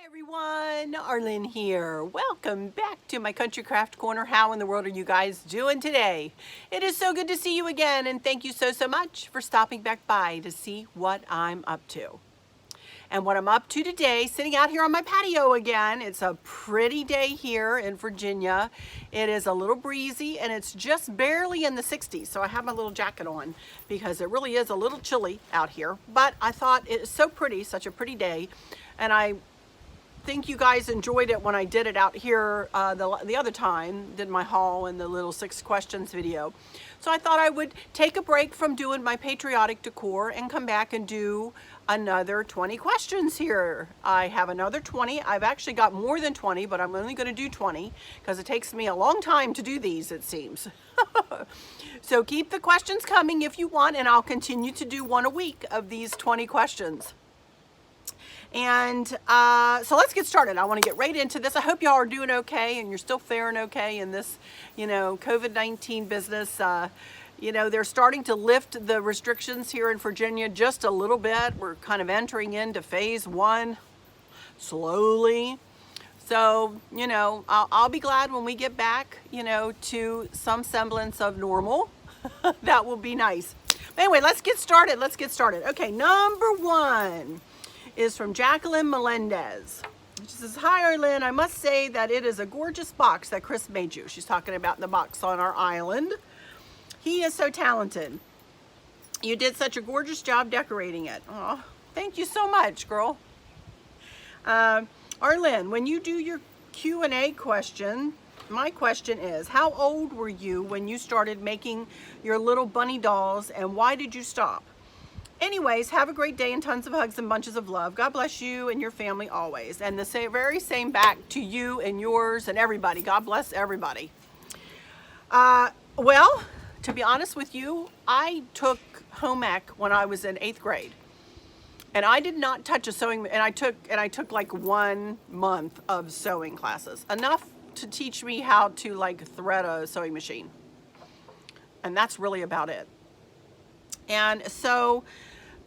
Everyone, Arlene here. Welcome back to my Country Craft Corner. How in the world are you guys doing today? It is so good to see you again, and thank you so much for stopping back by to see what I'm up to. And what I'm up to today, sitting out here on my patio again. It's a pretty day here in Virginia. It is a little breezy and it's just barely in the 60s. So I have my little jacket on because it really is a little chilly out here. But I thought it's so pretty, such a pretty day. And I think you guys enjoyed it when I did it out here the other time, did my haul and the little 6 questions video. So I thought I would take a break from doing my patriotic decor and come back and do another 20 questions here. I have another 20. I've actually got more than 20, but I'm only going to do 20 because it takes me a long time to do these, it seems. So keep the questions coming if you want, and I'll continue to do one a week of these 20 questions. And so let's get started. I want to get right into this. I hope y'all are doing okay and you're still faring okay in this, COVID-19 business. They're starting to lift the restrictions here in Virginia just a little bit. We're kind of entering into phase 1 slowly. So, I'll be glad when we get back, to some semblance of normal. That will be nice. But anyway, let's get started. Okay, number 1 is from Jacqueline Melendez. She says, "Hi Arlene, I must say that it is a gorgeous box that Chris made you." She's talking about the box on our island. "He is so talented. You did such a gorgeous job decorating it." Oh, thank you so much, girl. Arlene, when you do your Q&A question, my question is, how old were you when you started making your little bunny dolls, and why did you stop? Anyways, have a great day and tons of hugs and bunches of love. God bless you and your family always. And the very same back to you and yours and everybody. God bless everybody. Well, to be honest with you, I took home ec when I was in 8th grade. And I did not touch a sewing, and I took like 1 month of sewing classes. Enough to teach me how to like thread a sewing machine. And that's really about it. And so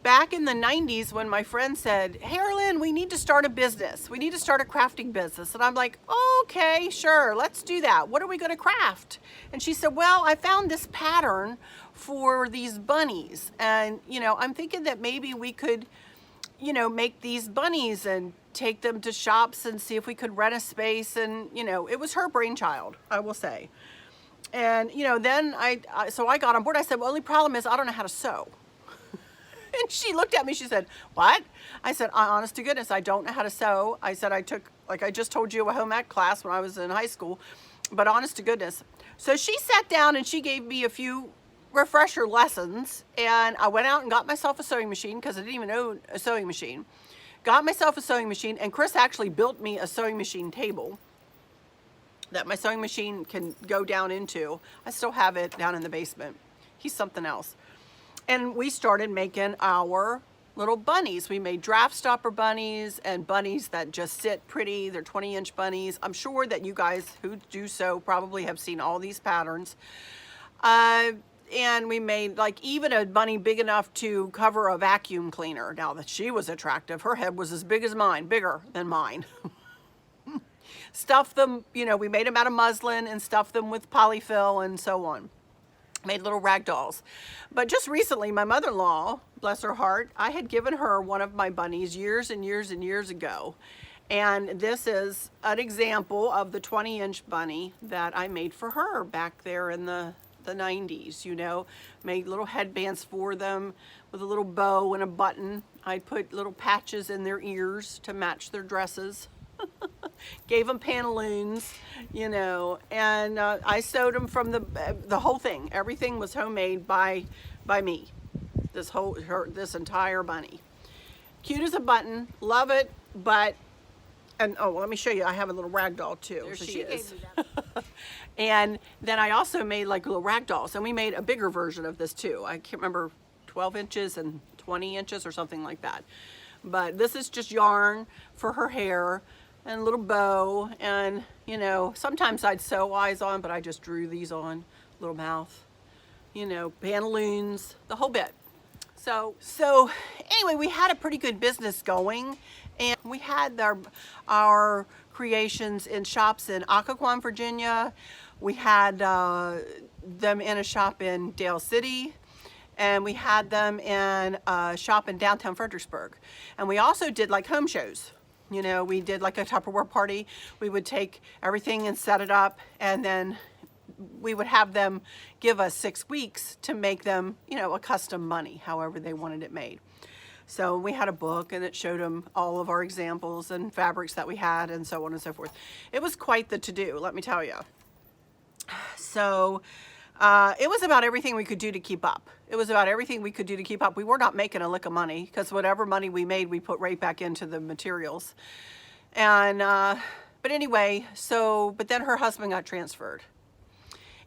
back in the 90s when my friend said, "Hey Arlene, we need to start a business. We need to start a crafting business." And I'm like, "Okay, sure, let's do that. What are we going to craft?" And she said, "Well, I found this pattern for these bunnies. And, I'm thinking that maybe we could, make these bunnies and take them to shops and see if we could rent a space." And, it was her brainchild, I will say. And, then so I got on board. I said, "Well, only problem is I don't know how to sew." And she looked at me, she said, "What?" I said, "Honest to goodness, I don't know how to sew." I said, "I took, like I just told you, a home ec class when I was in high school, but honest to goodness." So she sat down and she gave me a few refresher lessons, and I went out and got myself a sewing machine because I didn't even own a sewing machine. Got myself a sewing machine, and Chris actually built me a sewing machine table that my sewing machine can go down into. I still have it down in the basement. He's something else. And we started making our little bunnies. We made draft stopper bunnies and bunnies that just sit pretty. They're 20-inch bunnies. I'm sure that you guys who do so probably have seen all these patterns. And we made like even a bunny big enough to cover a vacuum cleaner. Now that she was attractive, her head was as big as mine, bigger than mine. Stuffed them, we made them out of muslin and stuffed them with polyfill and so on. Made little rag dolls. But just recently, my mother-in-law, bless her heart, I had given her one of my bunnies years and years and years ago. And this is an example of the 20-inch bunny that I made for her back there in the 90s, Made little headbands for them with a little bow and a button. I put little patches in their ears to match their dresses. Gave them pantaloons, and I sewed them from the whole thing. Everything was homemade by me. This entire bunny. Cute as a button, love it. But let me show you. I have a little rag doll too. There she is. And then I also made like little rag dolls, and we made a bigger version of this too. I can't remember, 12 inches and 20 inches or something like that. But this is just yarn for her hair. And a little bow, and sometimes I'd sew eyes on, but I just drew these on, little mouth, pantaloons, the whole bit. So anyway, we had a pretty good business going, and we had our creations in shops in Occoquan, Virginia. We had them in a shop in Dale City, and we had them in a shop in downtown Fredericksburg. And we also did like home shows. You know, we did like a Tupperware party. We would take everything and set it up, and then we would have them give us 6 weeks to make them, you know, a custom money, however they wanted it made. So we had a book, and it showed them all of our examples and fabrics that we had and so on and so forth. It was quite the to-do, let me tell you. So it was about everything we could do to keep up. It was about everything we could do to keep up. We were not making a lick of money, because whatever money we made, we put right back into the materials. And but anyway, but then her husband got transferred,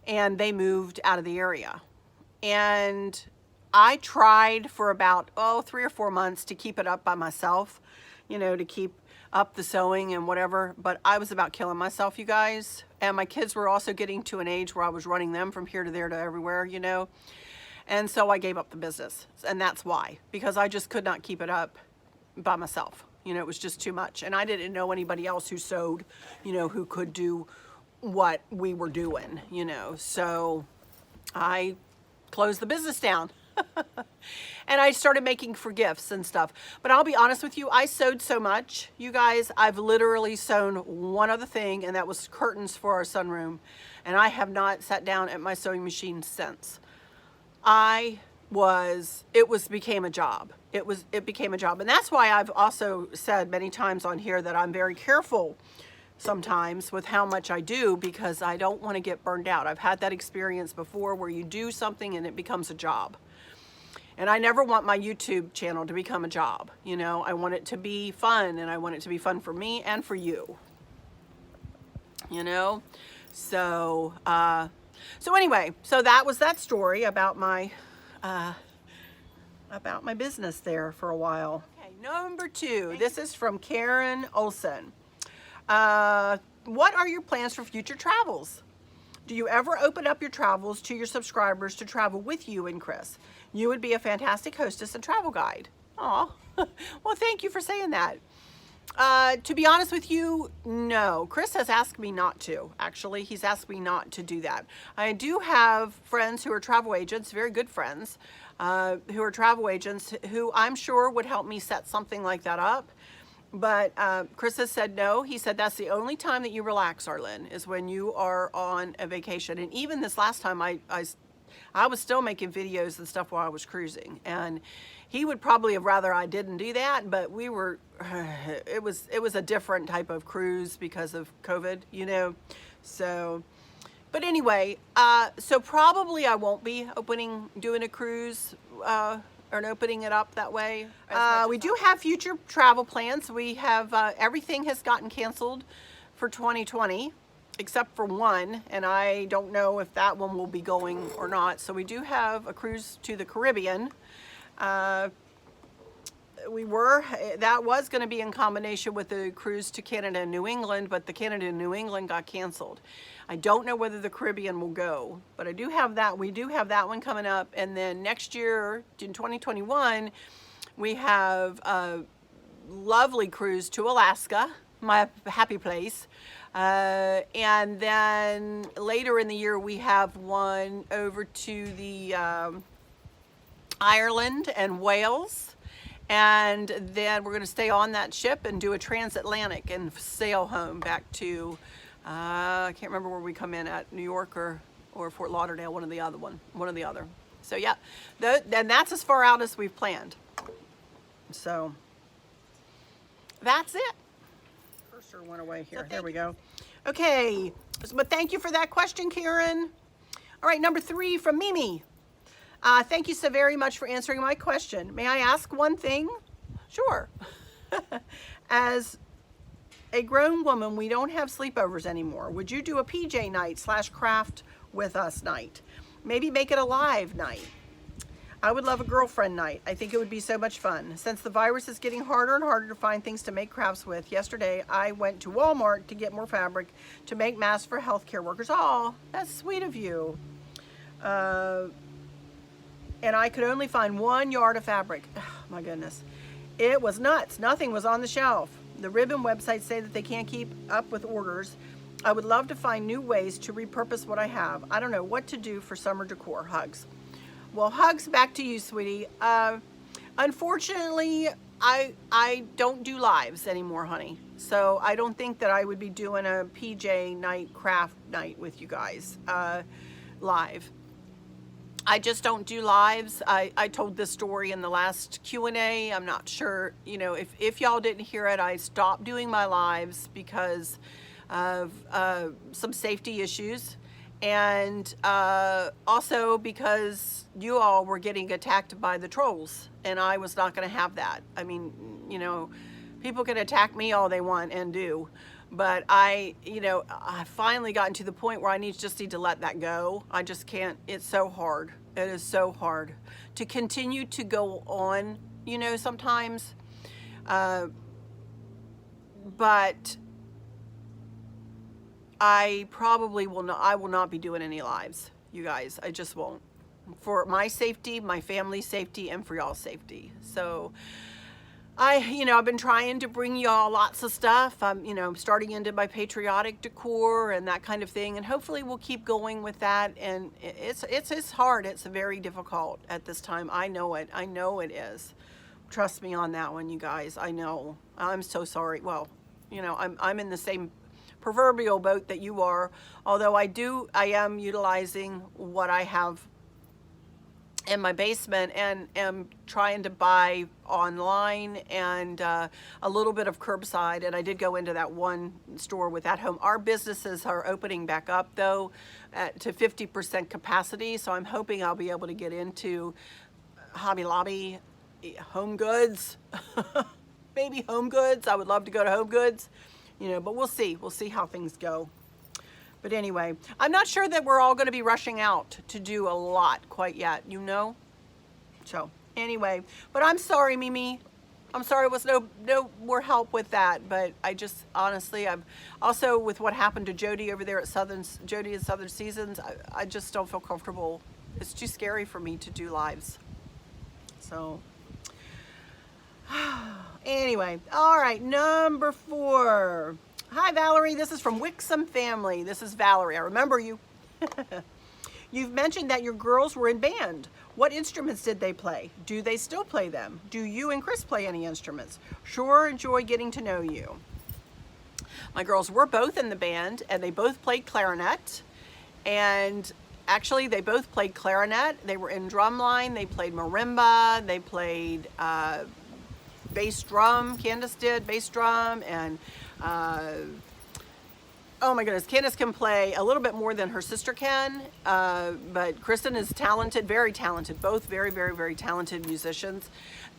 and they moved out of the area. And I tried for about 3 or 4 months to keep it up by myself, you know, to keep up the sewing and whatever, but I was about killing myself, you guys. And my kids were also getting to an age where I was running them from here to there to everywhere, you know. And so I gave up the business, and that's why, because I just could not keep it up by myself. You know, it was just too much, and I didn't know anybody else who sewed, you know, who could do what we were doing, you know. So I closed the business down. And I started making for gifts and stuff. But I'll be honest with you, I sewed so much, you guys. I've literally sewn one other thing, and that was curtains for our sunroom. And I have not sat down at my sewing machine since. It became a job. It became a job. And that's why I've also said many times on here that I'm very careful sometimes with how much I do, because I don't want to get burned out. I've had that experience before where you do something and it becomes a job. And I never want my YouTube channel to become a job. You know, I want it to be fun, and I want it to be fun for me and for you. You know? So anyway, so that was that story about my business there for a while. Okay, number 2. This is from Karen Olson. What are your plans for future travels? Do you ever open up your travels to your subscribers to travel with you and Chris? You would be a fantastic hostess and travel guide. Aw, well, thank you for saying that. To be honest with you, no. Chris has asked me not to. Actually, he's asked me not to do that. I do have friends who are travel agents, very good friends, who are travel agents, who I'm sure would help me set something like that up. But Chris has said no. He said that's the only time that you relax, Arlene, is when you are on a vacation. And even this last time, I was still making videos and stuff while I was cruising. And he would probably have rather I didn't do that, but we were, it was a different type of cruise because of COVID, you know. So, but anyway, so probably I won't be doing a cruise, or opening it up that way. We do have future travel plans. We have, everything has gotten canceled for 2020, except for one, and I don't know if that one will be going or not. So we do have a cruise to the Caribbean. That was going to be in combination with the cruise to Canada and New England, but the Canada and New England got canceled. I don't know whether the Caribbean will go, but I do have that. We do have that one coming up. And then next year, in 2021, we have a lovely cruise to Alaska, my happy place. And then later in the year, we have one over to the Ireland and Wales. And then we're going to stay on that ship and do a transatlantic and sail home back to, I can't remember where we come in at, New York or Fort Lauderdale, one or the other. So yeah, and that's as far out as we've planned. So that's it. Cursor went away here. There we go. Okay, but thank you for that question, Karen. All right, number 3 from Mimi. Thank you so very much for answering my question. May I ask one thing? Sure. As a grown woman, we don't have sleepovers anymore. Would you do a PJ night / craft with us night? Maybe make it a live night. I would love a girlfriend night. I think it would be so much fun. Since the virus is getting harder and harder to find things to make crafts with, yesterday I went to Walmart to get more fabric to make masks for healthcare workers. Oh, that's sweet of you. and I could only find 1 yard of fabric. Oh, my goodness. It was nuts. Nothing was on the shelf. The ribbon websites say that they can't keep up with orders. I would love to find new ways to repurpose what I have. I don't know what to do for summer decor. Hugs. Well, hugs back to you, sweetie. Unfortunately, I don't do lives anymore, honey. So I don't think that I would be doing a PJ night, craft night with you guys live. I just don't do lives. I told this story in the last Q&A. I'm not sure, you know, if y'all didn't hear it, I stopped doing my lives because of some safety issues, and also because you all were getting attacked by the trolls, and I was not going to have that. I mean, you know, people can attack me all they want and do, but I finally gotten to the point where I just need to let that go. I just can't. It's so hard. It is so hard to continue to go on, you know, sometimes. But I probably will not. I will not be doing any lives, you guys. I just won't. For my safety, my family's safety, and for y'all's safety. So I've been trying to bring y'all lots of stuff. I'm starting into my patriotic decor and that kind of thing, and hopefully we'll keep going with that. And it's hard. It's very difficult at this time. I know it. I know it is. Trust me on that one, you guys. I know. I'm so sorry. Well, I'm in the same proverbial boat that you are. Although I am utilizing what I have in my basement and am trying to buy online and a little bit of curbside. And I did go into that one store with At Home. Our businesses are opening back up though to 50% capacity. So I'm hoping I'll be able to get into Hobby Lobby, Home Goods, maybe Home Goods. I would love to go to Home Goods, but we'll see. We'll see how things go. But anyway, I'm not sure that we're all going to be rushing out to do a lot quite yet, So anyway, but I'm sorry, Mimi. I'm sorry it was no more help with that. But I just, honestly, I'm also with what happened to Jody over there at Jody and Southern Seasons, I just don't feel comfortable. It's too scary for me to do lives. So anyway, all right, number 4. Hi, Valerie. This is from Wixom Family. This is Valerie. I remember you. You've mentioned that your girls were in band. What instruments did they play? Do they still play them? Do you and Chris play any instruments? Sure enjoy getting to know you. My girls were both in the band, and they both played clarinet. And actually, they both played clarinet. They were in drumline. They played marimba. They played bass drum. Candace did bass drum, and oh my goodness, Candace can play a little bit more than her sister can, but Kristen is talented, very talented, both very, very, very talented musicians.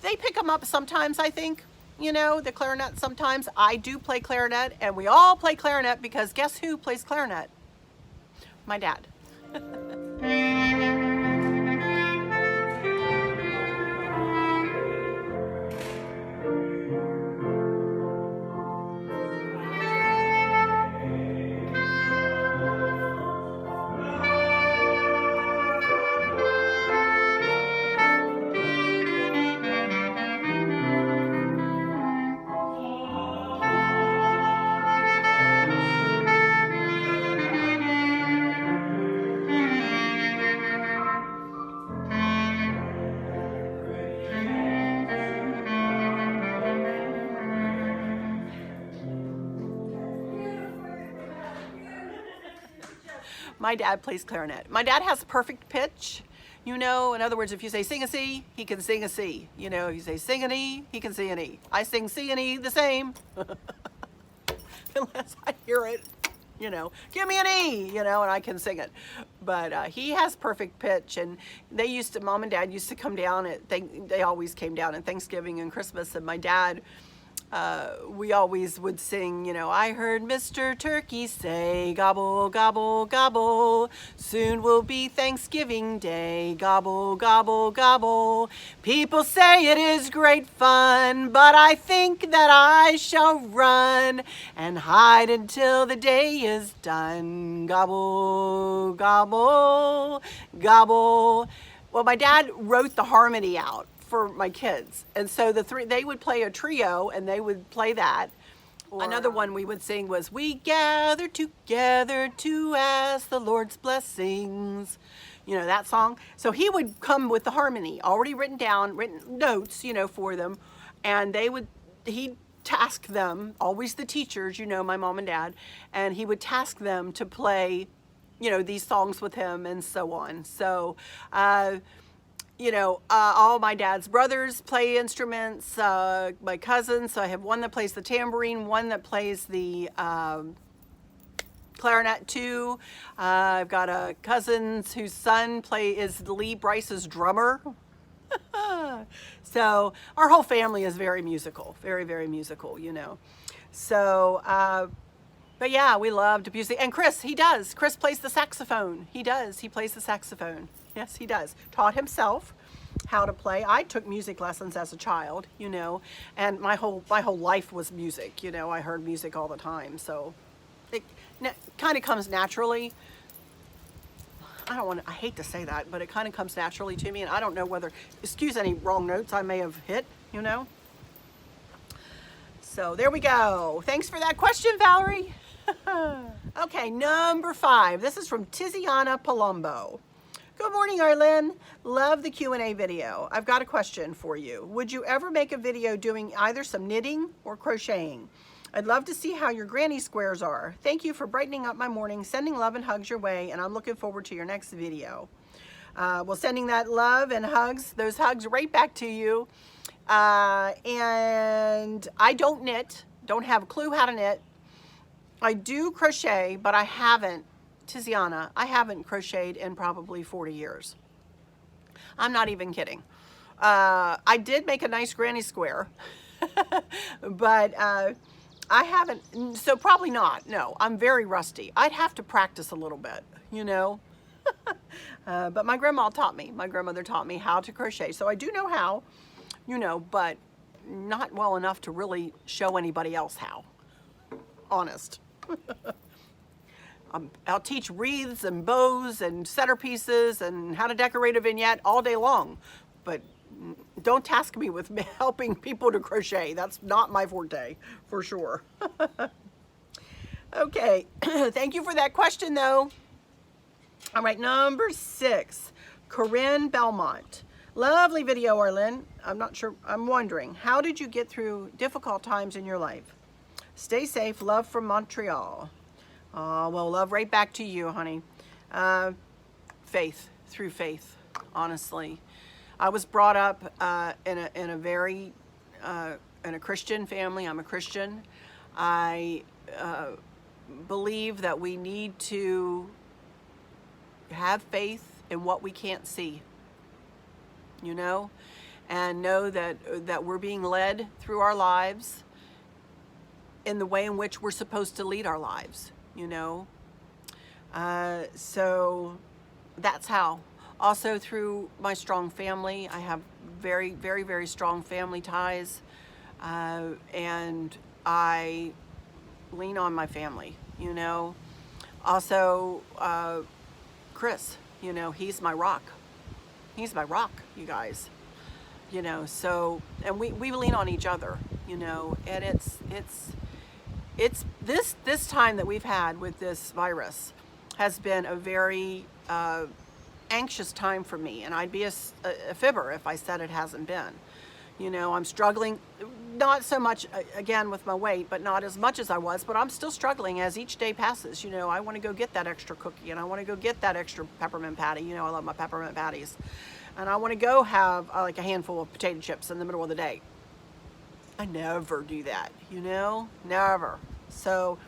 They pick them up sometimes, I think, the clarinet sometimes. I do play clarinet, and we all play clarinet because guess who plays clarinet? My dad. My dad plays clarinet. My dad has perfect pitch. In other words, if you say sing a C, he can sing a C. You say sing an E, he can sing an E. I sing C and E the same. Unless I hear it, give me an E, and I can sing it. But he has perfect pitch, and Mom and Dad used to come down they always came down at Thanksgiving and Christmas, and my dad, we always would sing, I heard Mr. Turkey say, gobble, gobble, gobble, soon will be Thanksgiving Day, gobble, gobble, gobble. People say it is great fun, but I think that I shall run and hide until the day is done, gobble, gobble, gobble. Well, my dad wrote the harmony out for my kids. And so they would play a trio and they would play that. Or, another one we would sing was, "We gather together to ask the Lord's blessings." You know, that song. So he would come with the harmony, already written down, written notes, you know, for them. And he'd task them, always the teachers, you know, my mom and dad, and he would task them to play, you know, these songs with him and so on. So, you know, all my dad's brothers play instruments, my cousins. So I have one that plays the tambourine, one that plays the clarinet too. I've got a cousin whose son is Lee Bryce's drummer. So our whole family is very musical, very, very musical, you know. So, but yeah, we loved music. And Chris, he does. Chris plays the saxophone. He does. He plays the saxophone. Yes, he does. Taught himself how to play. I took music lessons as a child, you know, and my whole life was music. You know, I heard music all the time, so it kind of comes naturally. I hate to say that, but it kind of comes naturally to me, and I don't know whether, excuse any wrong notes I may have hit, you know. So there we go. Thanks for that question, Valerie. Okay, number 5. This is from Tiziana Palumbo. Good morning, Arlene. Love the Q&A video. I've got a question for you. Would you ever make a video doing either some knitting or crocheting? I'd love to see how your granny squares are. Thank you for brightening up my morning. Sending love and hugs your way, and I'm looking forward to your next video. Well, sending that love and hugs, those hugs right back to you. And I don't knit, don't have a clue how to knit. I do crochet, but I haven't, Tiziana, I haven't crocheted in probably 40 years. I'm not even kidding. I did make a nice granny square, but I haven't, so probably not. No, I'm very rusty. I'd have to practice a little bit, you know. But my grandma taught me, my grandmother taught me how to crochet. So I do know how, you know, but not well enough to really show anybody else how. Honest. I'll teach wreaths and bows and centerpieces and how to decorate a vignette all day long, but don't task me with helping people to crochet. That's not my forte, for sure. Okay, thank you for that question, though. All right, number 6, Corinne Belmont. Lovely video, Arlene. I'm not sure, I'm wondering, how did you get through difficult times in your life? Stay safe, love from Montreal. Oh, well, love right back to you, honey. Faith, through faith, honestly. I was brought up in a very in a Christian family. I'm a Christian. I believe that we need to have faith in what we can't see, you know, and know that we're being led through our lives in the way in which we're supposed to lead our lives, you know. So that's how. Also through my strong family. I have very, very, very strong family ties, and I lean on my family, you know. Also, Chris, you know, he's my rock. He's my rock, you guys. You know, so, and we lean on each other, you know, and it's this time that we've had with this virus has been a very anxious time for me, and I'd be a fibber if I said it hasn't been. You know, I'm struggling, not so much again with my weight, but not as much as I was, but I'm still struggling as each day passes. You know, I want to go get that extra cookie, and I want to go get that extra peppermint patty. You know, I love my peppermint patties, and I want to go have like a handful of potato chips in the middle of the day. I never do that, you know, never. So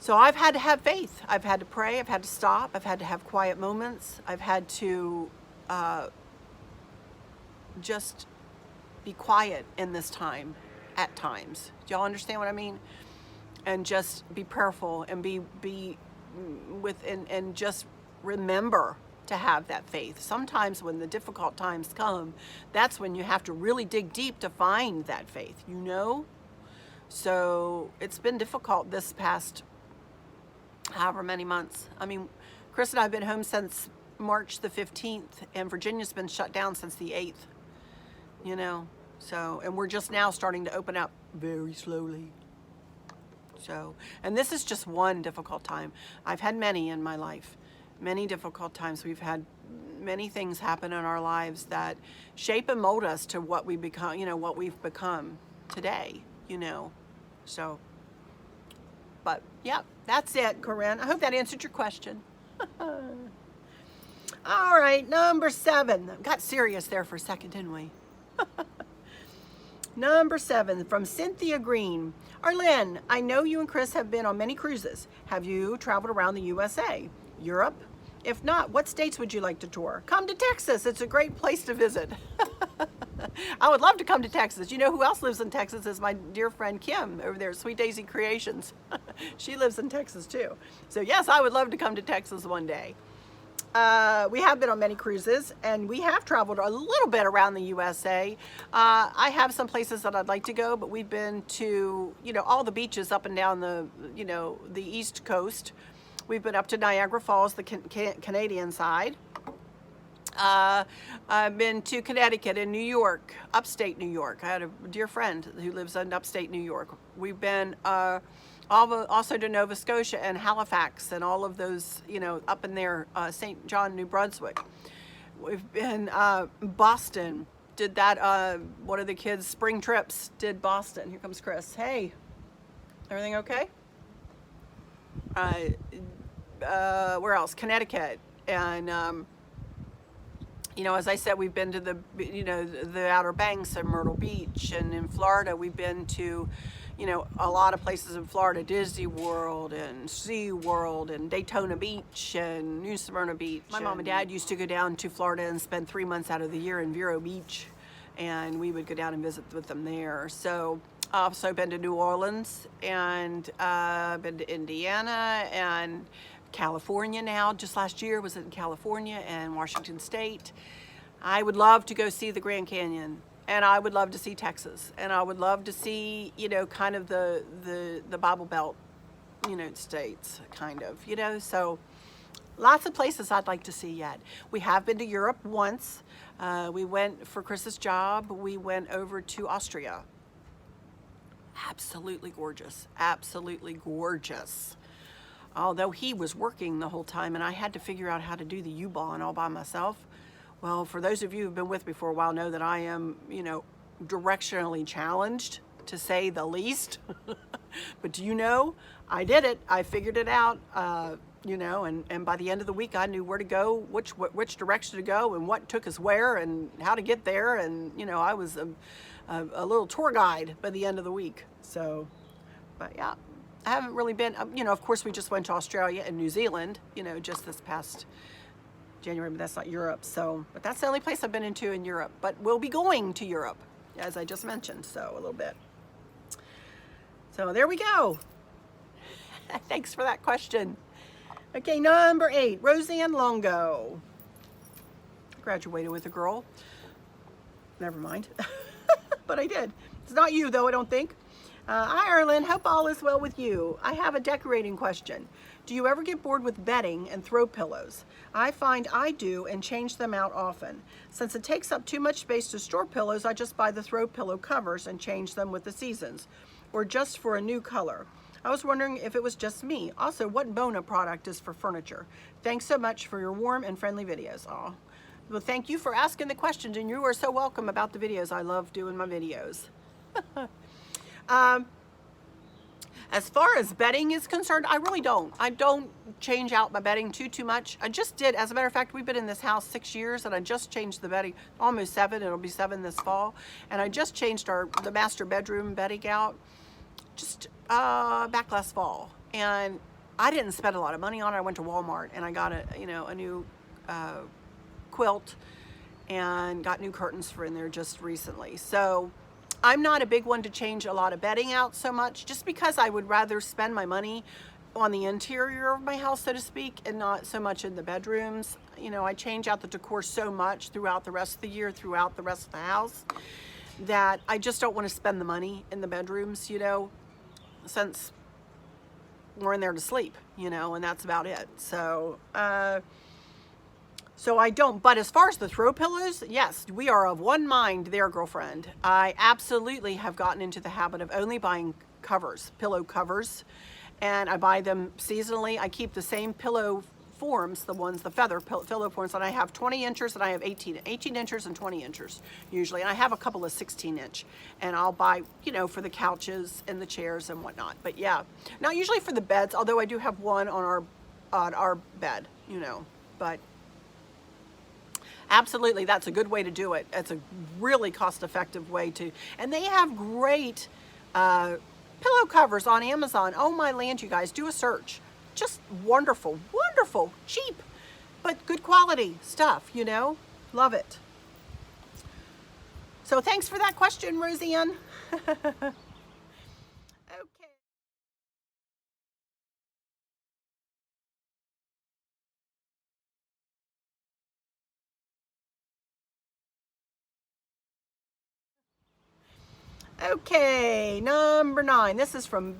I've had to have faith. I've had to pray. I've had to stop. I've had to have quiet moments. I've had to just be quiet in this time at times. Do y'all understand what I mean? And just be prayerful and be with and just remember to have that faith. Sometimes when the difficult times come, that's when you have to really dig deep to find that faith, you know? So it's been difficult this past however many months. I mean, Chris and I have been home since March the 15th, and Virginia's been shut down since the 8th, you know. So, and we're just now starting to open up very slowly. So, and this is just one difficult time. I've had many in my life, many difficult times. We've had many things happen in our lives that shape and mold us to what we become, you know, what we've become today, you know. So, but yeah, that's it, Corinne. I hope that answered your question. All right, number 7. Got serious there for a second, didn't we? Number 7 from Cynthia Green. Arlene, I know you and Chris have been on many cruises. Have you traveled around the USA, Europe? If not, what states would you like to tour? Come to Texas. It's a great place to visit. I would love to come to Texas. You know who else lives in Texas is my dear friend Kim over there at Sweet Daisy Creations. She lives in Texas too. So yes, I would love to come to Texas one day. We have been on many cruises, and we have traveled a little bit around the USA. I have some places that I'd like to go, but we've been to, you know, all the beaches up and down the, you know, the East Coast. We've been up to Niagara Falls, the Canadian side. I've been to Connecticut and New York, upstate New York. I had a dear friend who lives in upstate New York. We've been also to Nova Scotia and Halifax and all of those, you know, up in there, St. John, New Brunswick. We've been Boston, did that, one of the kids' spring trips, did Boston. Here comes Chris. Hey, everything okay? Where else? Connecticut. And, you know, as I said, we've been to the, you know, the Outer Banks and Myrtle Beach, and in Florida, we've been to, you know, a lot of places in Florida, Disney World and Sea World and Daytona Beach and New Smyrna Beach. My mom and dad used to go down to Florida and spend 3 months out of the year in Vero Beach, and we would go down and visit with them there. So I've also been to New Orleans, and been to Indiana and California now. Just last year was in California and Washington State. I would love to go see the Grand Canyon, and I would love to see Texas, and I would love to see, you know, kind of the Bible Belt, you know, states, kind of, you know. So lots of places I'd like to see yet. We have been to Europe once. We went for Chris's job. We went over to Austria. Absolutely gorgeous. Absolutely gorgeous. Although he was working the whole time and I had to figure out how to do the U-Bahn all by myself. Well, for those of you who've been with me for a while know that I am, you know, directionally challenged, to say the least. But do you know, I did it. I figured it out, you know, and by the end of the week I knew where to go, which direction to go, and what took us where, and how to get there. And, you know, I was a little tour guide by the end of the week. So, but yeah. I haven't really been, you know, of course we just went to Australia and New Zealand, you know, just this past January, but that's not Europe. So, but that's the only place I've been into in Europe. But we'll be going to Europe, as I just mentioned, so a little bit. So there we go. Thanks for that question. Okay, number 8, Roseanne Longo. Graduated with a girl. Never mind. But I did. It's not you, though, I don't think. Hi, Arlen. Hope all is well with you. I have a decorating question. Do you ever get bored with bedding and throw pillows? I find I do and change them out often. Since it takes up too much space to store pillows, I just buy the throw pillow covers and change them with the seasons, or just for a new color. I was wondering if it was just me. Also, what Bona product is for furniture? Thanks so much for your warm and friendly videos. Aw. Well, thank you for asking the questions, and you are so welcome about the videos. I love doing my videos. As far as bedding is concerned, I really don't. I don't change out my bedding too much. I just did, as a matter of fact, we've been in this house 6 years, and I just changed the bedding, almost 7, it'll be 7 this fall. And I just changed the master bedroom bedding out just back last fall. And I didn't spend a lot of money on it. I went to Walmart and I got a new quilt and got new curtains for in there just recently. So I'm not a big one to change a lot of bedding out so much, just because I would rather spend my money on the interior of my house, so to speak, and not so much in the bedrooms. You know, I change out the decor so much throughout the rest of the year, throughout the rest of the house, that I just don't want to spend the money in the bedrooms, you know, since we're in there to sleep, you know, and that's about it. So, So I don't, but as far as the throw pillows, yes, we are of one mind there, girlfriend. I absolutely have gotten into the habit of only buying covers, pillow covers, and I buy them seasonally. I keep the same pillow forms, the ones, the feather pillow forms, and I have 20 inches and I have 18 inches and 20 inches usually, and I have a couple of 16-inch, and I'll buy, you know, for the couches and the chairs and whatnot. But yeah, not usually for the beds, although I do have one on our bed, you know, but absolutely, that's a good way to do it. It's a really cost-effective way to, and they have great pillow covers on Amazon. Oh my land, you guys, do a search. Just wonderful, wonderful, cheap, but good quality stuff, you know? Love it. So thanks for that question, Roseanne. Okay. Okay, number 9. This is from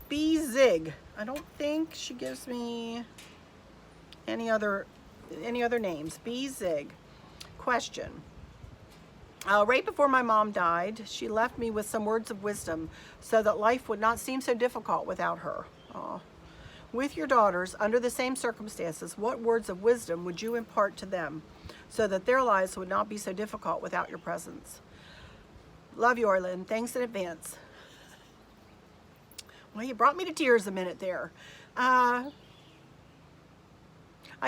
B Zig. I don't think she gives me any other names. B Zig. Question. Right before my mom died, she left me with some words of wisdom so that life would not seem so difficult without her. Aw. With your daughters, under the same circumstances, what words of wisdom would you impart to them so that their lives would not be so difficult without your presence? Love you, Arlene. Thanks in advance. Well, you brought me to tears a minute there. I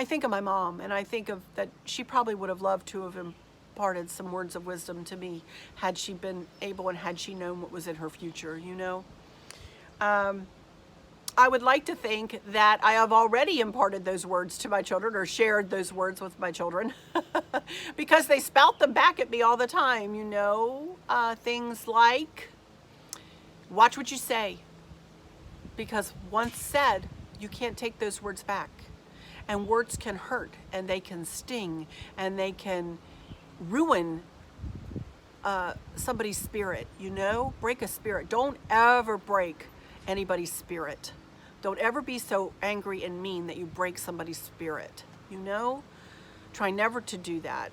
think of my mom, and I think of that she probably would have loved to have imparted some words of wisdom to me had she been able and had she known what was in her future, you know. I would like to think that I have already imparted those words to my children or shared those words with my children because they spout them back at me all the time, you know. Things like, watch what you say, because once said, you can't take those words back. And words can hurt, and they can sting, and they can ruin somebody's spirit, you know? Break a spirit. Don't ever break anybody's spirit. Don't ever be so angry and mean that you break somebody's spirit, you know? Try never to do that.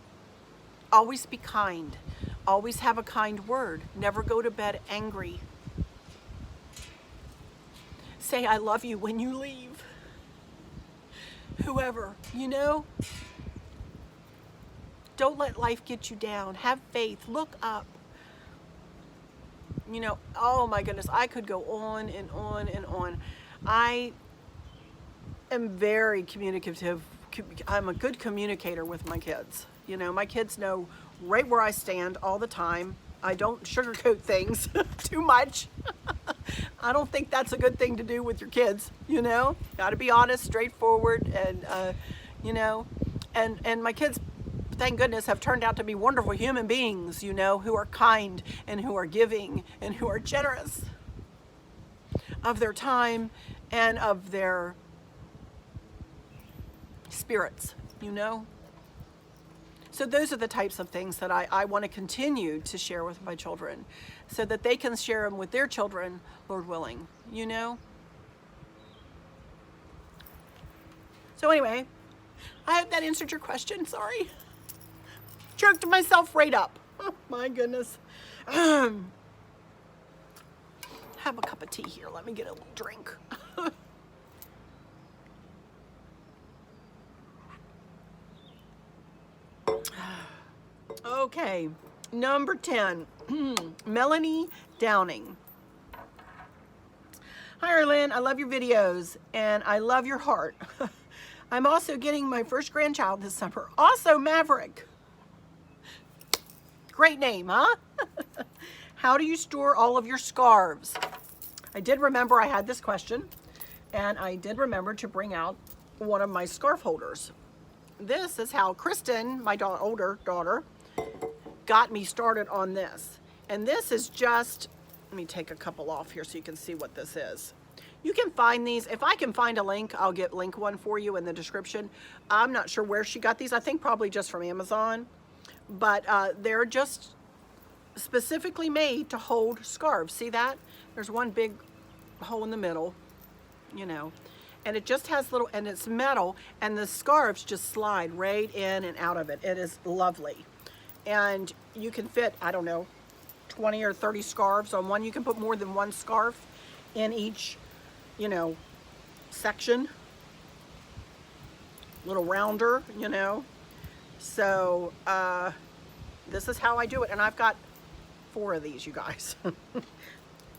Always be kind. Always have a kind word. Never go to bed angry. Say I love you when you leave. Whoever, you know? Don't let life get you down. Have faith. Look up. You know, oh my goodness, I could go on and on and on. I am very communicative. I'm a good communicator with my kids. You know, my kids know right where I stand all the time. I don't sugarcoat things too much. I don't think that's a good thing to do with your kids, you know? Got to be honest, straightforward, and, you know, and my kids, thank goodness, have turned out to be wonderful human beings, you know, who are kind and who are giving and who are generous of their time and of their spirits, you know? So those are the types of things that I want to continue to share with my children so that they can share them with their children, Lord willing, you know? So anyway, I hope that answered your question. Sorry. Choked myself right up. Oh my goodness. Have a cup of tea here. Let me get a little drink. Okay, number 10, Melanie Downing. Hi, Arlene. I love your videos and I love your heart. I'm also getting my first grandchild this summer. Also Maverick. Great name, huh? How do you store all of your scarves? I did remember I had this question, and I did remember to bring out one of my scarf holders. This is how Kristen, my older daughter, got me started on this. And this is just, let me take a couple off here so you can see what this is. You can find these. If I can find a link, I'll link one for you in the description. I'm not sure where she got these. I think probably just from Amazon. But they're just specifically made to hold scarves. See that? There's one big hole in the middle, you know. And it just has little, and it's metal, and the scarves just slide right in and out of it. It is lovely. And you can fit, I don't know, 20 or 30 scarves on one. You can put more than one scarf in each, you know, section. Little rounder, you know. So this is how I do it. And I've got 4 of these, you guys.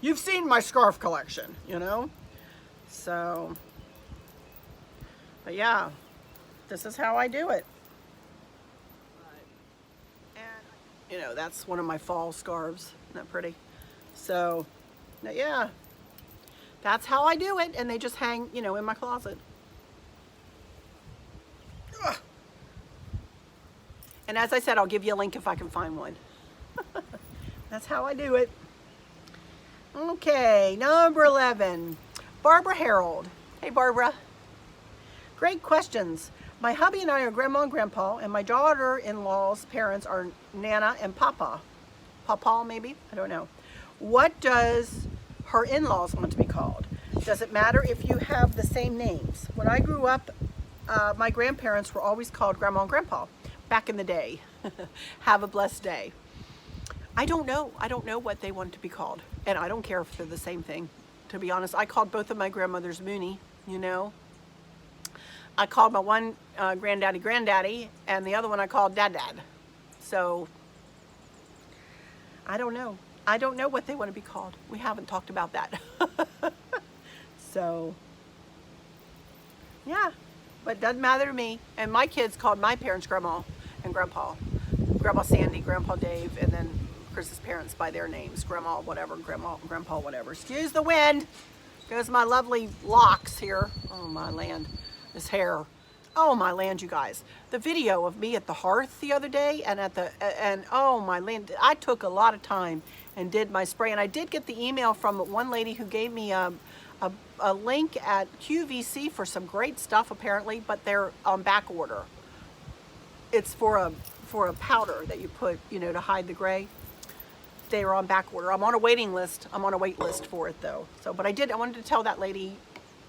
You've seen my scarf collection, you know. So, but yeah, this is how I do it. And, you know, that's one of my fall scarves. Isn't that pretty? So, yeah, that's how I do it. And they just hang, you know, in my closet. Ugh. And as I said, I'll give you a link if I can find one. That's how I do it. Okay, number 11. Barbara Harold. Hey, Barbara. Great questions. My hubby and I are Grandma and Grandpa, and my daughter-in-law's parents are Nana and Papa. Papa, maybe? I don't know. What does her in-laws want to be called? Does it matter if you have the same names? When I grew up, my grandparents were always called Grandma and Grandpa back in the day. Have a blessed day. I don't know. I don't know what they want to be called. And I don't care if they're the same thing. To be honest, I called both of my grandmothers Mooney, you know. I called my one granddaddy, and the other one I called Dad. So, I don't know. I don't know what they want to be called. We haven't talked about that. So, yeah. But it doesn't matter to me. And my kids called my parents Grandma and Grandpa. Grandpa Sandy, Grandpa Dave, and then Chris's parents by their names. Grandma whatever, Grandpa whatever. Excuse the wind. Goes my lovely locks here. Oh my land. This hair. Oh my land, you guys. The video of me at the hearth the other day and oh my land. I took a lot of time and did my spray. And I did get the email from one lady who gave me a link at QVC for some great stuff apparently, but they're on back order. It's for a powder that you put, you know, to hide the gray. They are on back order. I'm on a waiting list. I'm on a wait list for it though. So, but I wanted to tell that lady,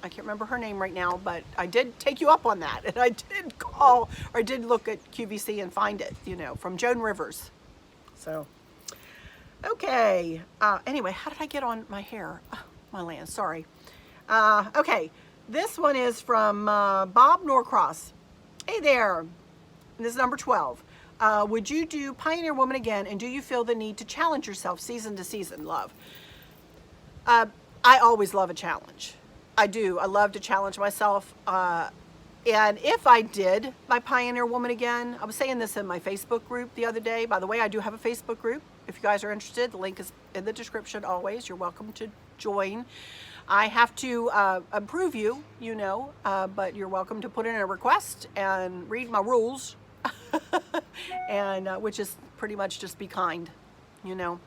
I can't remember her name right now, but I did take you up on that. And I did call, or I did look at QVC and find it, you know, from Joan Rivers. So, okay. Anyway, how did I get on my hair? Oh, my land, sorry. Okay, this one is from Bob Norcross. Hey there. This is number 12. Would you do Pioneer Woman again, and do you feel the need to challenge yourself season to season? Love. I always love a challenge. I do. I love to challenge myself. And if I did my Pioneer Woman again, I was saying this in my Facebook group the other day. By the way, I do have a Facebook group. If you guys are interested, the link is in the description always. You're welcome to join. I have to approve you, you know, but you're welcome to put in a request and read my rules. And which is pretty much just be kind, you know.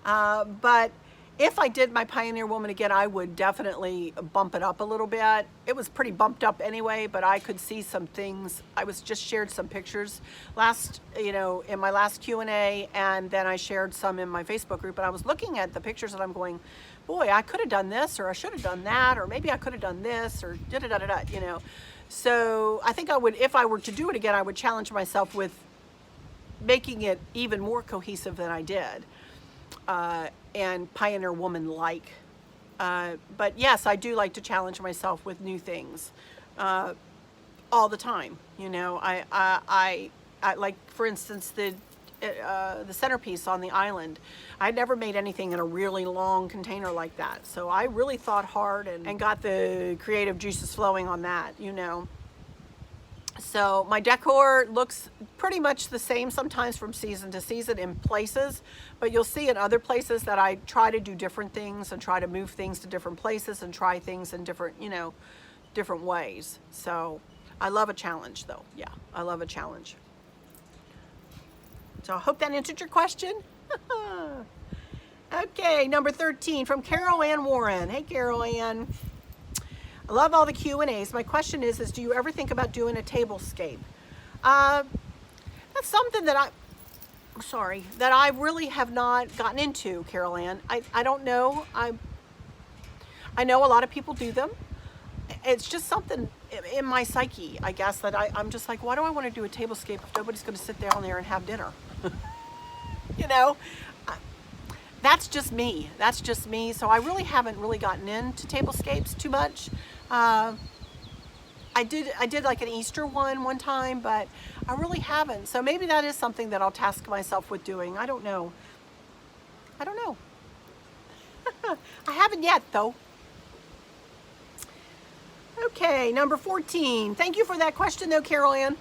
But if I did my Pioneer Woman again, I would definitely bump it up a little bit. It was pretty bumped up anyway, but I could see some things. I was just shared some pictures last, you know, in my last Q&A, and then I shared some in my Facebook group, and I was looking at the pictures and I'm going, boy, I could have done this, or I should have done that, or maybe I could have done this, or da-da-da-da-da, you know. So I think I would, if I were to do it again, I would challenge myself with making it even more cohesive than I did. And Pioneer Woman-like. But yes, I do like to challenge myself with new things all the time. You know, I like, for instance, the centerpiece on the island. I'd never made anything in a really long container like that. So I really thought hard and got the creative juices flowing on that, you know. So my decor looks pretty much the same sometimes from season to season in places, but you'll see in other places that I try to do different things and try to move things to different places and try things in different, you know, different ways. So I love a challenge though. Yeah, I love a challenge. So I hope that answered your question. Okay, number 13 from Carol Ann Warren. Hey, Carol Ann. I love all the Q&As. My question is do you ever think about doing a table scape? That's something that I really have not gotten into, Carol Ann. I don't know. I know a lot of people do them. it's just something in my psyche, I guess, that I'm just like, why do I want to do a tablescape if nobody's going to sit down there and have dinner? You know, that's just me. That's just me. So I really haven't really gotten into tablescapes too much. I did like an Easter one time, but I really haven't. So maybe that is something that I'll task myself with doing. I don't know. I don't know. I haven't yet, though. Okay, number 14. Thank you for that question, though, Carol Ann.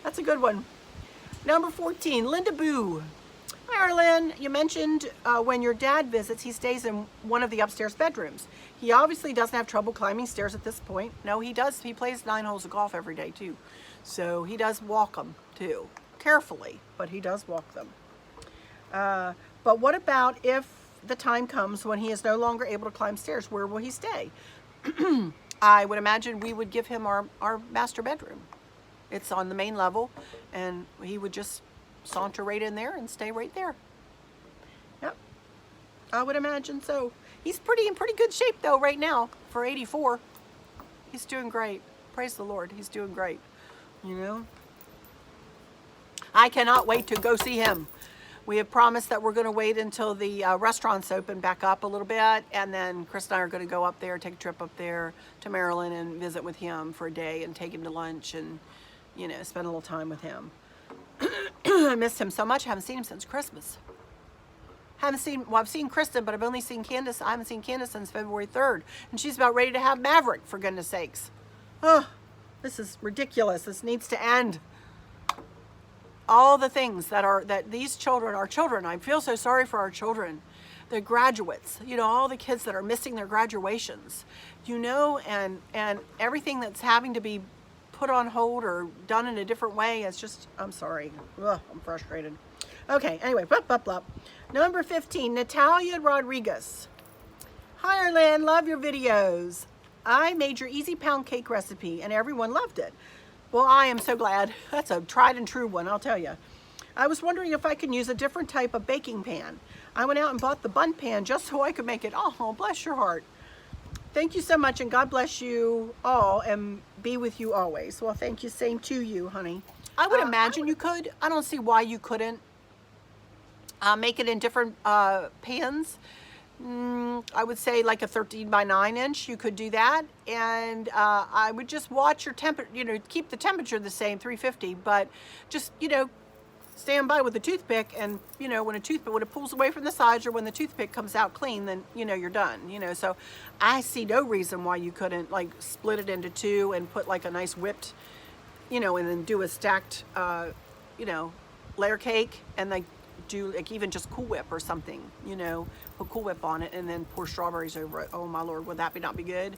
That's a good one. Number 14, Linda Boo. Hi, Arlen. You mentioned when your dad visits, he stays in one of the upstairs bedrooms. He obviously doesn't have trouble climbing stairs at this point. No, he does. He plays 9 holes of golf every day, too. So he does walk them, too. Carefully, but he does walk them. But what about if the time comes when he is no longer able to climb stairs? Where will he stay? I would imagine we would give him our master bedroom. It's on the main level, and he would just saunter right in there and stay right there. Yep, I would imagine so. He's in pretty good shape though right now for 84. He's doing great. Praise the Lord, he's doing great. You know, I cannot wait to go see him. We have promised that we're going to wait until the restaurants open back up a little bit, and then Chris and I are going to go up there, take a trip up there to Maryland and visit with him for a day and take him to lunch and, you know, spend a little time with him. I missed him so much. I haven't seen him since Christmas. I've seen Kristen, but I've only seen Candace. I haven't seen Candace since February 3rd, and she's about ready to have Maverick, for goodness sakes. Oh, this is ridiculous. This needs to end. All the things that these children, our children, I feel so sorry for our children, the graduates, you know, all the kids that are missing their graduations, you know, and everything that's having to be put on hold or done in a different way. It's just, I'm sorry. Ugh, I'm frustrated. Okay, anyway, blah, blah, blah. Number 15, Natalia Rodriguez. Hi, Arlen, love your videos. I made your easy pound cake recipe and everyone loved it. Well, I am so glad. That's a tried and true one, I'll tell you. I was wondering if I could use a different type of baking pan. I went out and bought the bun pan just so I could make it. Oh, bless your heart. Thank you so much, and God bless you all and be with you always. Well, thank you. Same to you, honey. I would imagine you could. I don't see why you couldn't make it in different pans. I would say like a 13 by 9 inch, you could do that. And I would just watch your temperature, you know, keep the temperature the same, 350, but just, you know, stand by with a toothpick, and, you know, when it pulls away from the sides or when the toothpick comes out clean, then, you know, you're done, you know. So I see no reason why you couldn't like split it into two and put like a nice whipped, you know, and then do a stacked, you know, layer cake, and like do like even just Cool Whip or something, you know, put Cool Whip on it and then pour strawberries over it. Oh my Lord, would that not be good?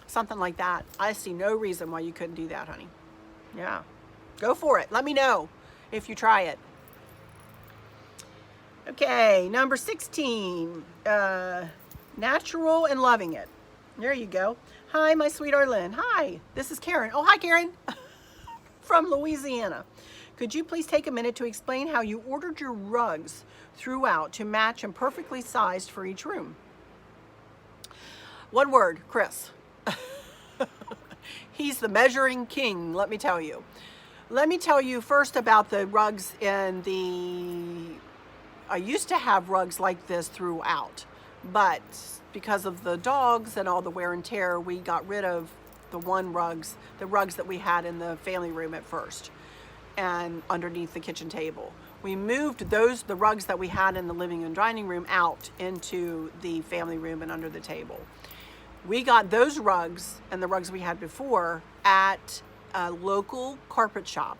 Something like that. I see no reason why you couldn't do that, honey. Yeah, go for it. Let me know if you try it. Okay, number 16, natural and loving it. There you go. Hi, my sweet Arlen. Hi, this is Karen. Oh, hi, Karen. From Louisiana. Could you please take a minute to explain how you ordered your rugs throughout to match and perfectly sized for each room? One word, Chris. He's the measuring king, let me tell you. Let me tell you first about the rugs I used to have rugs like this throughout, but because of the dogs and all the wear and tear, we got rid of the rugs that we had in the family room at first and underneath the kitchen table. We moved the rugs that we had in the living and dining room out into the family room and under the table. We got those rugs and the rugs we had before at a local carpet shop.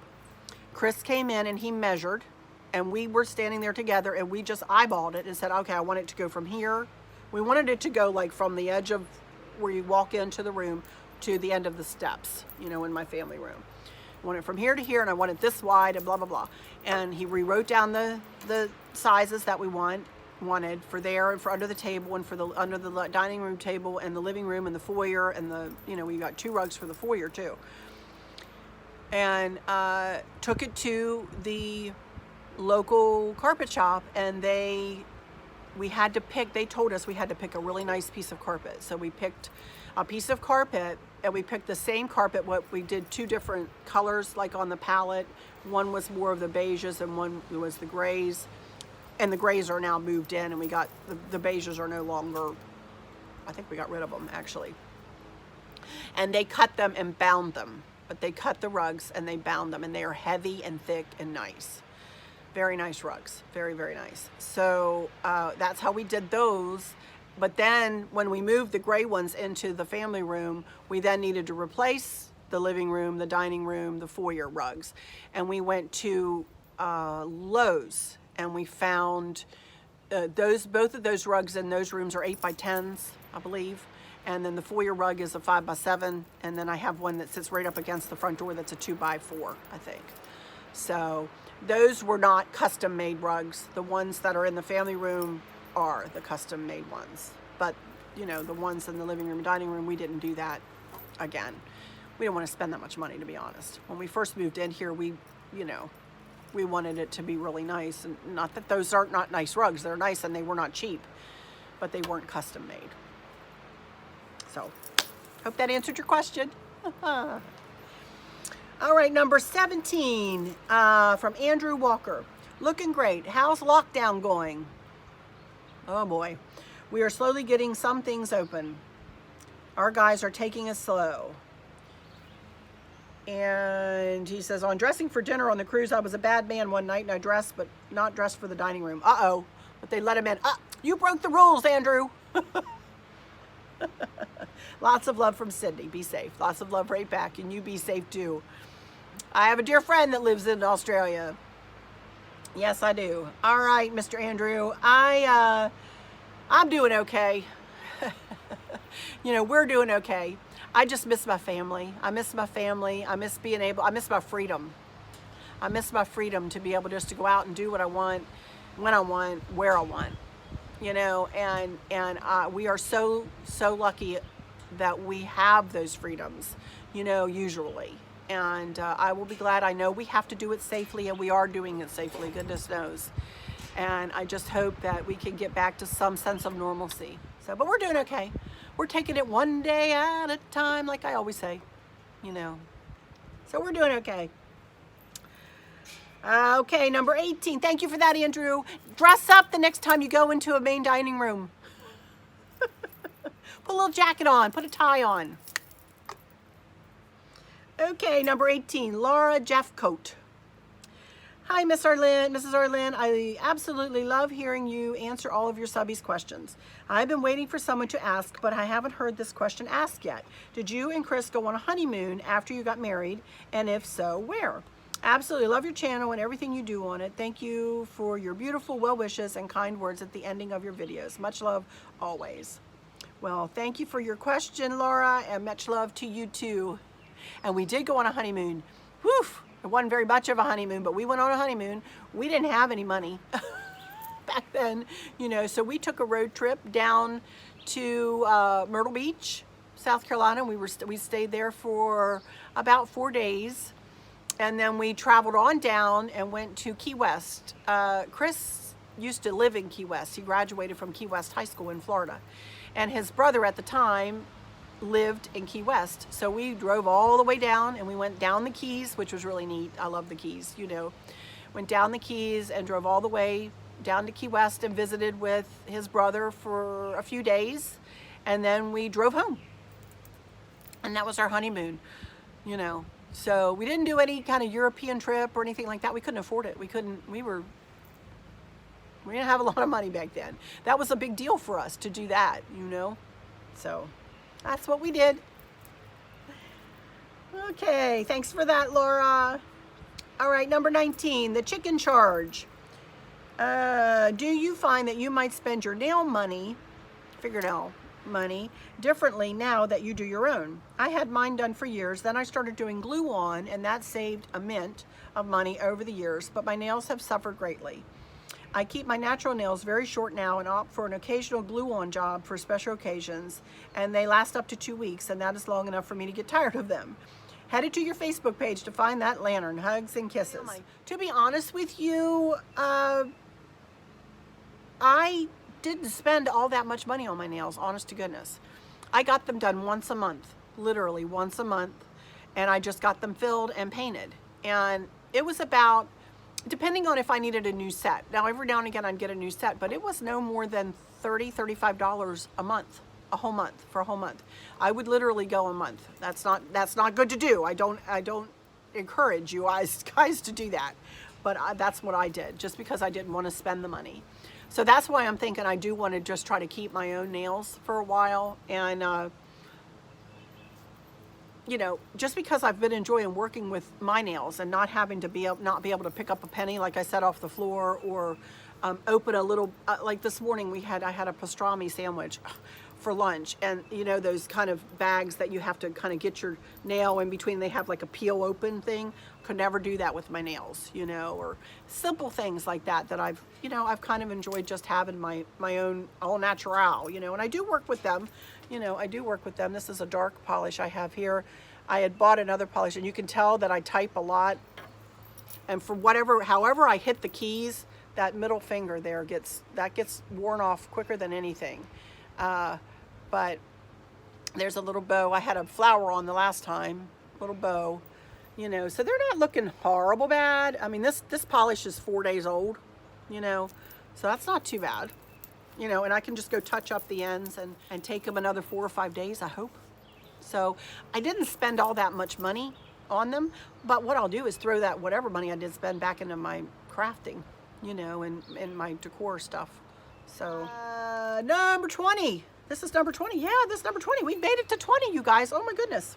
Chris came in and he measured, and we were standing there together and we just eyeballed it and said, okay, I want it to go from here. We wanted it to go like from the edge of where you walk into the room to the end of the steps, you know, in my family room. I want it from here to here, and I want it this wide, and blah, blah, blah. And he rewrote down the sizes that we wanted for there and for under the table and for under the dining room table and the living room and the foyer, and you know, we got 2 rugs for the foyer too. And took it to the local carpet shop, and they we had to pick, they told us we had to pick a really nice piece of carpet. So we picked a piece of carpet, and we picked the same carpet. What we did, two different colors like on the palette. One was more of the beiges and one was the grays. And the grays are now moved in, and we got, the beiges are no longer, I think we got rid of them actually. And they cut them and bound them. But they cut the rugs and they bound them, and they are heavy and thick and nice. Very nice rugs, very, very nice. So that's how we did those. But then when we moved the gray ones into the family room, we then needed to replace the living room, the dining room, the foyer rugs. And we went to Lowe's, and we found both of those rugs in those rooms are 8x10s, I believe. And then the foyer rug is a 5x7. And then I have one that sits right up against the front door that's a 2x4, I think. So those were not custom made rugs. The ones that are in the family room are the custom made ones. But, you know, the ones in the living room and dining room, we didn't do that again. We didn't want to spend that much money, to be honest. When we first moved in here, we wanted it to be really nice. And not that those aren't not nice rugs. They're nice and they were not cheap, but they weren't custom made. So, hope that answered your question. All right, number 17 from Andrew Walker. Looking great. How's lockdown going? Oh boy. We are slowly getting some things open. Our guys are taking it slow. And he says, on dressing for dinner on the cruise, I was a bad man one night and I dressed, but not dressed for the dining room. Uh-oh. But they let him in. You broke the rules, Andrew. Lots of love from Cindy. Be safe. Lots of love right back, and you be safe too. I have a dear friend that lives in Australia. Yes, I do. All right, Mr. Andrew. I'm doing okay. We're doing okay. I just miss my family. I miss my family. I miss being able, I miss my freedom. I miss my freedom to be able just to go out and do what I want, when I want, where I want. And we are so lucky that we have those freedoms, usually. And I will be glad. I know we have to do it safely, and we are doing it safely, goodness knows. And I just hope that we can get back to some sense of normalcy. So, but we're doing okay. We're taking it one day at a time, like I always say, So we're doing okay. Okay, number 18. Thank you for that, Andrew. Dress up the next time you go into a main dining room. Put a little jacket on. Put a tie on. Okay, number 18. Laura Jeffcoat. Hi, Mrs. Arlene. I absolutely love hearing you answer all of your subbies' questions. I've been waiting for someone to ask, but I haven't heard this question asked yet. Did you and Chris go on a honeymoon after you got married? And if so, where? Absolutely love your channel and everything you do on it. Thank you for your beautiful well wishes and kind words at the ending of your videos. Much love always. Well, thank you for your question, Laura, and much love to you too. And we did go on a honeymoon. Whew! It wasn't very much of a honeymoon, but we went on a honeymoon. We didn't have any money back then, so we took a road trip down to Myrtle Beach, South Carolina. We stayed there for about 4 days. And then we traveled on down and went to Key West. Chris used to live in Key West. He graduated from Key West High School in Florida. And his brother at the time lived in Key West. So we drove all the way down, and we went down the Keys, which was really neat. I love the Keys, Went down the Keys and drove all the way down to Key West and visited with his brother for a few days. And then we drove home. And that was our honeymoon, So we didn't do any kind of European trip or anything like that. We couldn't afford it. We didn't have a lot of money back then. That was a big deal for us to do that, So that's what we did. Okay, thanks for that, Laura. All right, number 19, the chicken charge. Do you find that you might spend your fingernail money differently now that you do your own? I had mine done for years, then I started doing glue on, and that saved a mint of money over the years, but my nails have suffered greatly. I keep my natural nails very short now and opt for an occasional glue on job for special occasions, and they last up to 2 weeks, and that is long enough for me to get tired of them. Headed to your Facebook page to find that lantern. Hugs and kisses. To be honest with you, I didn't spend all that much money on my nails, honest to goodness. I got them done once a month, literally once a month, and I just got them filled and painted. And it was about, depending on if I needed a new set. Now, every now and again I'd get a new set, but it was no more than $30, $35 a month, a whole month, for a whole month. I would literally go a month. That's not good to do. I don't encourage you guys to do that, but that's what I did, just because I didn't want to spend the money. So that's why I'm thinking I do want to just try to keep my own nails for a while. And you know, just because I've been enjoying working with my nails and not having to not be able to pick up a penny, like I said, off the floor, or open a little, like this morning I had a pastrami sandwich for lunch, and you know those kind of bags that you have to kind of get your nail in between, they have like a peel open thing. Could never do that with my nails, you know, or simple things like that I've kind of enjoyed just having my own au natural, you know. And I do work with them, you know, I do work with them. This is a dark polish I have here. I had bought another polish, and you can tell that I type a lot, and for however I hit the keys, that middle finger there gets worn off quicker than anything. But there's a little bow. I had a flower on the last time, little bow, you know, so they're not looking horrible bad. I mean, this polish is 4 days old, you know, so that's not too bad, you know, and I can just go touch up the ends and take them another 4 or 5 days, I hope. So I didn't spend all that much money on them, but what I'll do is throw that whatever money I did spend back into my crafting, you know, and my decor stuff. So number 20. This is number 20. Yeah, this is number 20. We made it to 20, you guys. Oh my goodness.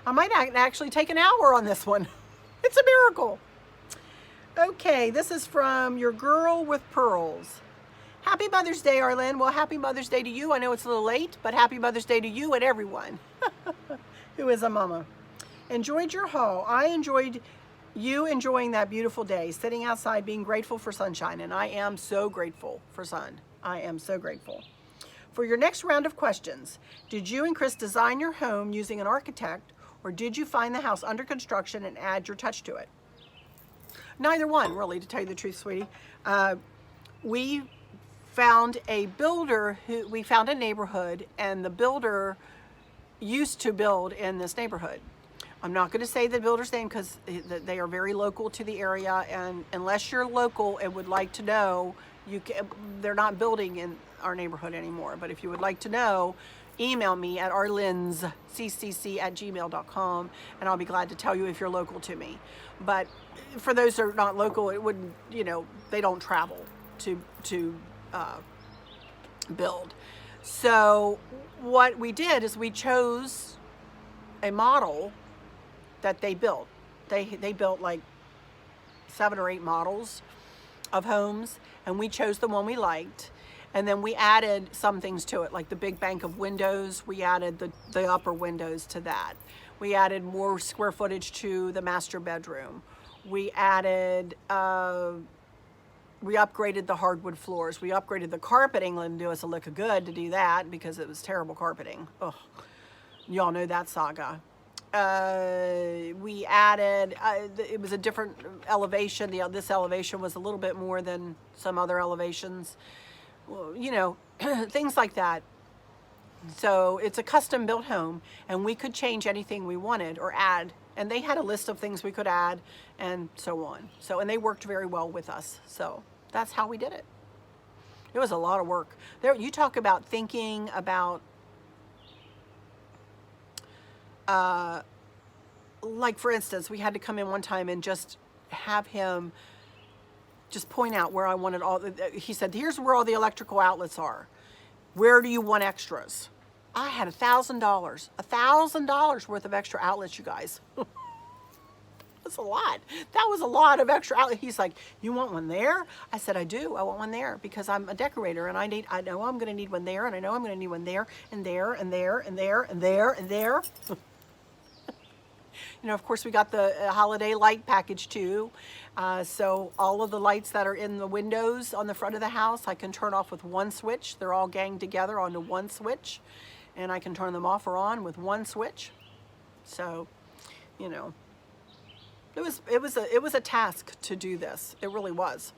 I might actually take an hour on this one. It's a miracle. Okay, this is from Your Girl with Pearls. Happy Mother's Day, Arlene. Well, happy Mother's Day to you. I know it's a little late, but happy Mother's Day to you and everyone who is a mama. Enjoyed your haul. I enjoyed you enjoying that beautiful day, sitting outside, being grateful for sunshine, and I am so grateful for sun. I am so grateful. For your next round of questions, did you and Chris design your home using an architect, or did you find the house under construction and add your touch to it? Neither one, really, to tell you the truth, sweetie. We found a builder we found a neighborhood, and the builder used to build in this neighborhood. I'm not going to say the builder's name because they are very local to the area, and unless you're local and would like to know, they're not building in our neighborhood anymore. But if you would like to know, email me at arlinsccc@gmail.com, and I'll be glad to tell you if you're local to me. But for those that are not local, it wouldn't, you know, they don't travel to build. So what we did is we chose a model that they built. They built like 7 or 8 models of homes, and we chose the one we liked, and then we added some things to it, like the big bank of windows. We added the upper windows to that. We added more square footage to the master bedroom. We added we upgraded the hardwood floors. We upgraded the carpeting. Let them do us a lick of good to do that, because it was terrible carpeting. Ugh, y'all know that saga. We added, it was a different elevation. This elevation was a little bit more than some other elevations. Well, you know, things like that. So it's a custom built home, and we could change anything we wanted or add. And they had a list of things we could add and so on. So, and they worked very well with us. So that's how we did it. It was a lot of work. There, you talk about thinking about, like for instance, we had to come in one time and just have him just point out where I wanted he said, here's where all the electrical outlets are. Where do you want extras? I had $1,000 worth of extra outlets, you guys. That's a lot. That was a lot of extra outlets. He's like, you want one there? I said, I do. I want one there because I'm a decorator, and I know I'm going to need one there, and I know I'm going to need one there, and there, and there, and there, and there, and there. You know, of course, we got the holiday light package too. So all of the lights that are in the windows on the front of the house, I can turn off with one switch. They're all ganged together onto one switch, and I can turn them off or on with one switch. So, you know, it was a task to do this. It really was.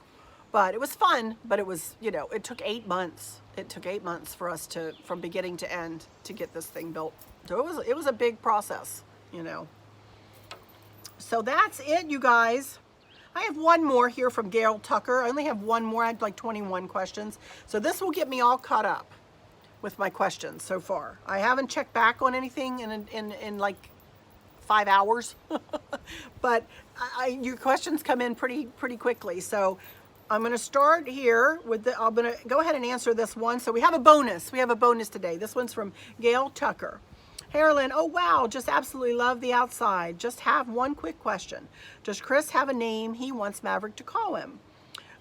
But it was fun, but it was, you know, it took 8 months. It took 8 months for us to, from beginning to end, to get this thing built. So it was a big process, you know. So that's it, you guys. I have one more here from Gail Tucker. I only have one more. I had like 21 questions. So this will get me all caught up with my questions so far. I haven't checked back on anything in like 5 hours, but your questions come in pretty quickly. So I'm going to start here with I'm going to go ahead and answer this one. So we have a bonus. We have a bonus today. This one's from Gail Tucker. Harlan, oh wow, just absolutely love the outside. Just have one quick question. Does Chris have a name he wants Maverick to call him?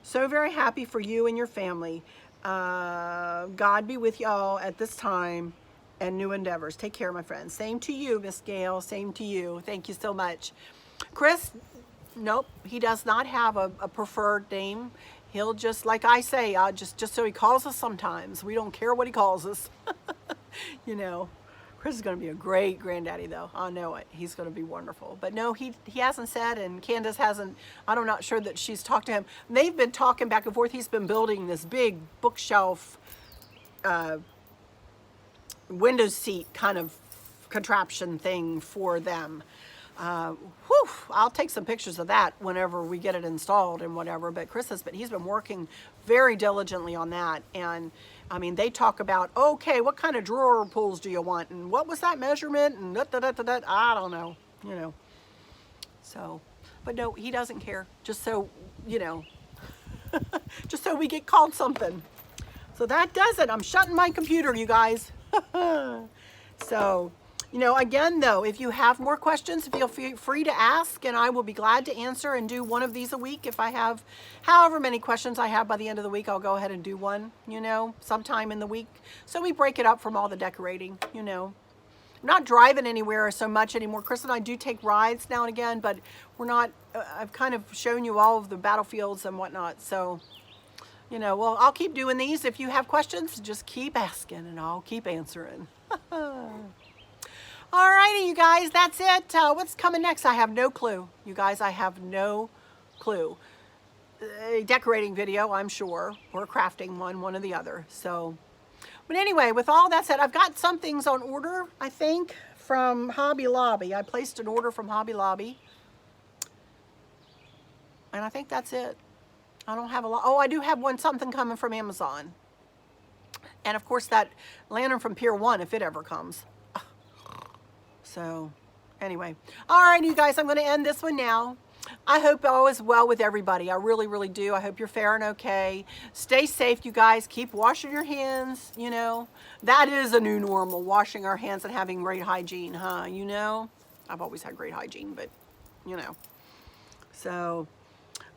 So very happy for you and your family. God be with y'all at this time and new endeavors. Take care, my friends. Same to you, Miss Gail. Same to you. Thank you so much. Chris, nope, he does not have a preferred name. He'll just, like I say, just so he calls us sometimes. We don't care what he calls us. You know. Chris is going to be a great granddaddy, though. I know it. He's going to be wonderful. But no, he hasn't said, and Candace hasn't. I'm not sure that she's talked to him. They've been talking back and forth. He's been building this big bookshelf, window seat kind of contraption thing for them. I'll take some pictures of that whenever we get it installed and whatever. But he's been working very diligently on that. And I mean, they talk about, okay, what kind of drawer pulls do you want? And what was that measurement? And I don't know, you know. So, but no, he doesn't care. Just so, you know, just so we get called something. So that does it. I'm shutting my computer, you guys. So, you know, again, though, if you have more questions, feel free to ask, and I will be glad to answer and do one of these a week. If I have however many questions I have by the end of the week, I'll go ahead and do one, you know, sometime in the week. So we break it up from all the decorating, you know. I'm not driving anywhere so much anymore. Chris and I do take rides now and again, but we're not, I've kind of shown you all of the battlefields and whatnot. So, you know, well, I'll keep doing these. If you have questions, just keep asking and I'll keep answering. Alrighty, you guys, that's it. What's coming next? I have no clue. You guys, I have no clue. A decorating video, I'm sure, or a crafting one or the other. So, but anyway, with all that said, I've got some things on order, I think, from Hobby Lobby. I placed an order from Hobby Lobby. And I think that's it. I don't have a lot. Oh, I do have something coming from Amazon. And of course, that lantern from Pier 1, if it ever comes. So, anyway. All right, you guys, I'm going to end this one now. I hope all is well with everybody. I really, really do. I hope you're faring okay. Stay safe, you guys. Keep washing your hands, you know. That is a new normal, washing our hands and having great hygiene, huh? You know? I've always had great hygiene, but, you know. So,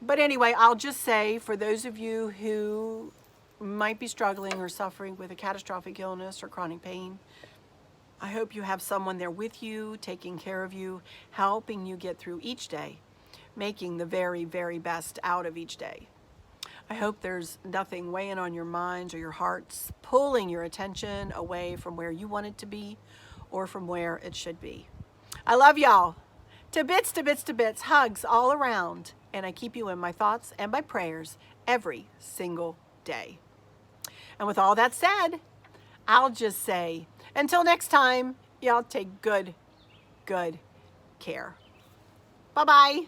but anyway, I'll just say, for those of you who might be struggling or suffering with a catastrophic illness or chronic pain, I hope you have someone there with you, taking care of you, helping you get through each day, making the very, very best out of each day. I hope there's nothing weighing on your minds or your hearts, pulling your attention away from where you want it to be or from where it should be. I love y'all. To bits, to bits, to bits, hugs all around. And I keep you in my thoughts and my prayers every single day. And with all that said, I'll just say, until next time, y'all take good care. Bye-bye.